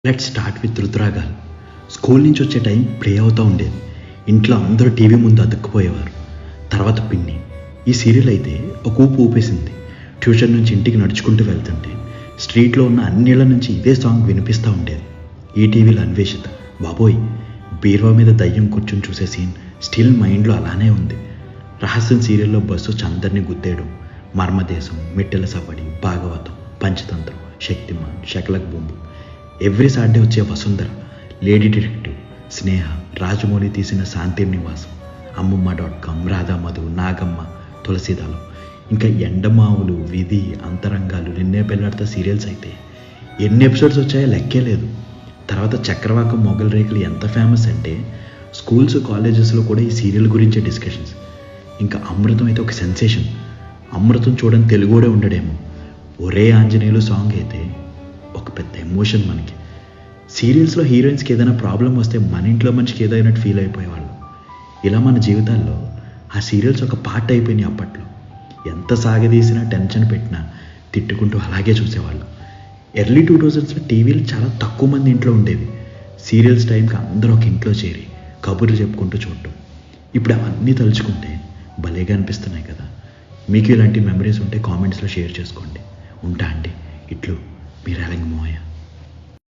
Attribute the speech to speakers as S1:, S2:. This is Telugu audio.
S1: Let's start with రుతురాగాలు. స్కూల్ నుంచి వచ్చే టైం ప్రే అవుతూ ఉండేది. ఇంట్లో అందరూ టీవీ ముందు అతుక్కుపోయేవారు. తర్వాత పిన్ని. ఈ సీరియల్ అయితే ఒక ఊపు ఊపేసింది. ట్యూషన్ నుంచి ఇంటికి నడుచుకుంటూ వెళ్తుంటే స్ట్రీట్లో ఉన్న అన్నిళ్ళ నుంచి ఇదే సాంగ్ వినిపిస్తూ ఉండేది. ఈటీవీలో అన్వేషిత. బాబోయ్, బీరువా మీద దయ్యం కూర్చొని చూసే సీన్ స్టిల్ మైండ్లో అలానే ఉంది. రహస్యం సీరియల్లో బస్సు వచ్చి అందరినీ గుద్దేయడం, మర్మదేశం, మిట్టెల సవ్వడి, భాగవతం, పంచతంత్రం, శక్తిమాన్, శకలక్ బొంబు, ఎవ్రీ సాటర్డే వచ్చే వసుంధర, లేడీ డిటెక్టివ్, స్నేహ, రాజమౌళి తీసిన శాంతి నివాసం, అమ్మమ్మ.com, రాధామధు, నాగమ్మ, తులసీదాలం, ఇంకా ఎండమావులు, విధి, అంతరంగాలు, నిన్నే పెళ్ళాడతా సీరియల్స్ అయితే ఎన్ని ఎపిసోడ్స్ వచ్చాయో లెక్కే లేదు. తర్వాత చక్రవాకం, మొగల్ రేకులు ఎంత ఫేమస్ అంటే స్కూల్స్ కాలేజెస్లో కూడా ఈ సీరియల్ గురించే డిస్కషన్స్. ఇంకా అమృతం అయితే ఒక సెన్సేషన్. అమృతం చూడని తెలుగుడే ఉండడేమో. ఒరే ఆంజనేయులు సాంగ్ అయితే ఒక పెద్ద ఎమోషన్ మనకి. సీరియల్స్లో హీరోయిన్స్కి ఏదైనా ప్రాబ్లం వస్తే మన ఇంట్లో మనిషికి ఏదైనట్టు ఫీల్ అయిపోయేవాళ్ళం. ఇలా మన జీవితాల్లో ఆ సీరియల్స్ ఒక పార్ట్ అయిపోయినాయి. అప్పట్లో ఎంత సాగదీసినా, టెన్షన్ పెట్టినా తిట్టుకుంటూ అలాగే చూసేవాళ్ళం. ఎర్లీ 2000స్లో టీవీలు చాలా తక్కువ మంది ఇంట్లో ఉండేవి. సీరియల్స్ టైంకి అందరూ ఒక ఇంట్లో చేరి కబుర్లు చెప్పుకుంటూ చూడటం. ఇప్పుడు అవన్నీ తలుచుకుంటే భలేగా అనిపిస్తున్నాయి కదా. మీకు ఇలాంటి మెమరీస్ ఉంటే కామెంట్స్లో షేర్ చేసుకోండి. ఉంటా అండి. ఇట్లు మీ రేలంగి మోయ.